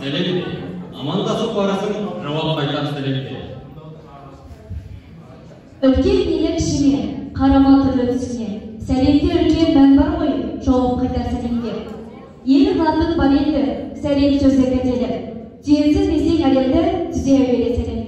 Селебе, амандасып барасың, жауап қайтар селебе. Үлкен нелер ішіне, қарама түрлі түсіне, сәлемде үлкен мән бар ғой, жауап қайтар сәлемге. Ел латын бар енді, сәлем сөзі кәделі. Денсіз десең әлемді, түзе әуелі сәлемді.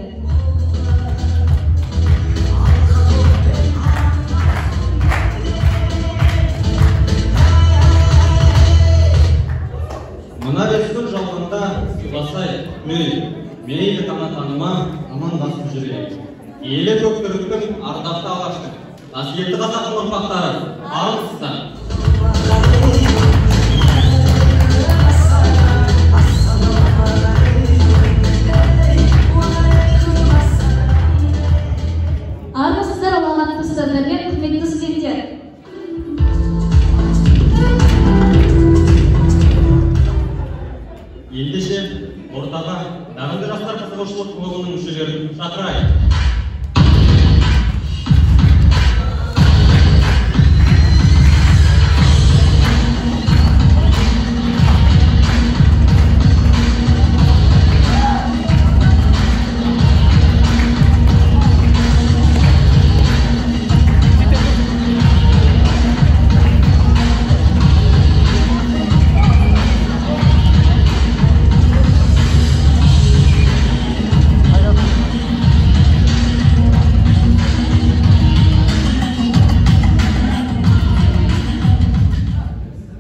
Мына ресурс жалғанда сыйласай, мейлі тана таныма амандасып жүрейік. Елі көк түріктің ардақты алаштың, қасиетті қазақтың ұрпақтары, армысыздар. Армысыздар алағаны тұстардармен құрметті студенттер. Ендеше, ортаға дарынды жастар қызығушылық клубының мүшелерін шақырайық.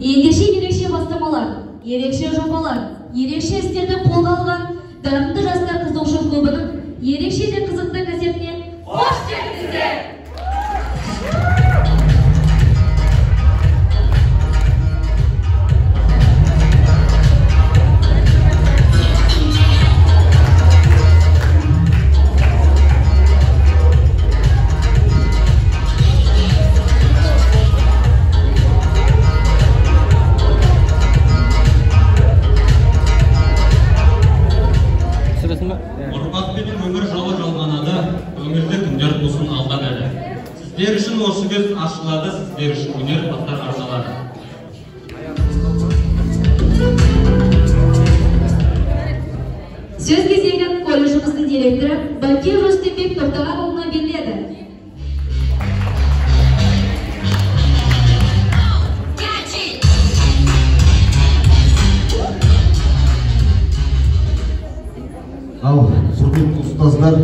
Ендеше ерекше бастамалар, ерекше жобалар, ерекше істерді қолға алған дарынды жастар қызығушылық клубының ерекше де қызықты концертіне қош келдіңіздер! Ұрпақпен өмір жолы жалғанады, өмірді күндер болсын алдан әлі. Сіздер үшін осы көз ашылады, сіздер үшін өнер паттар арналады. Сөз кезегі колледжіміздің директоры Баки Рустембек Тоқтағанұлына беріледі. Ал, құрметті ұстаздар,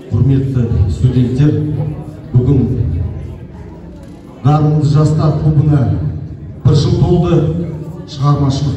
құрметті студенттер, бүгін дарынды жастар клубына бір жыл толды. Шығармашылық